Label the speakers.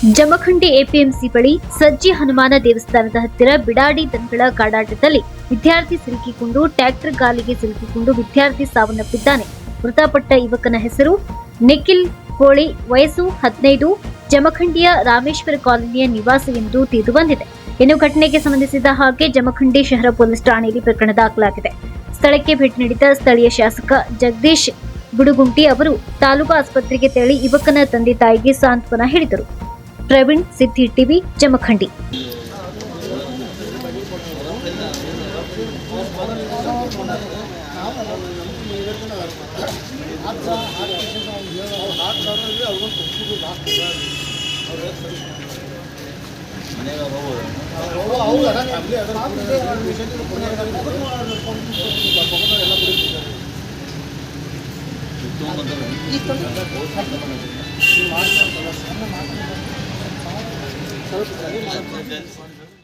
Speaker 1: Jamkhandi APMC ಬಳಿ ಸಜ್ಜಿ ಹನುಮಾನ ದೇವಸ್ಥಾನದ ಹತ್ತಿರ ಬಿಡಾಡಿ ದನಗಳ ಕಾಡಾಟದಲ್ಲಿ ವಿದ್ಯಾರ್ಥಿ ಸಿಲುಕಿಕೊಂಡು ಟ್ರ್ಯಾಕ್ಟರ್ ಗಾಲಿಗೆ ಸಿಲುಕಿಕೊಂಡು ವಿದ್ಯಾರ್ಥಿ ಸಾವನ್ನಪ್ಪಿದ್ದಾನೆ. ಮೃತಪಟ್ಟ ಯುವಕನ ಹೆಸರು ನಿಖಿಲ್ ಕೋಳಿ, ವಯಸ್ಸು 15, ಜಮಖಂಡಿಯ ರಾಮೇಶ್ವರ ಕಾಲೋನಿಯ ನಿವಾಸಿ ಎಂದು ತಿಳಿದುಬಂದಿದೆ. ಇನ್ನು ಘಟನೆಗೆ ಸಂಬಂಧಿಸಿದ ಹಾಗೆ ಜಮಖಂಡಿ ಶಹರ ಪೊಲೀಸ್ ಠಾಣೆಯಲ್ಲಿ ಪ್ರಕರಣ ದಾಖಲಾಗಿದೆ. ಸ್ಥಳಕ್ಕೆ ಭೇಟಿ ನೀಡಿದ ಸ್ಥಳೀಯ ಶಾಸಕ ಜಗದೀಶ್ ಗುಡುಗುಂಟಿ ಅವರು ತಾಲೂಕು ಆಸ್ಪತ್ರೆಗೆ ತೆರಳಿ ಯುವಕನ ತಂದೆ ತಾಯಿಗೆ ಸಾಂತ್ವನ ಹೇಳಿದರು. ಪ್ರವೀಣ್, ಸಿದ್ದಿ ಟಿವಿ, ಜಮಖಂಡಿ.
Speaker 2: ಸ್ವಲ್ಪ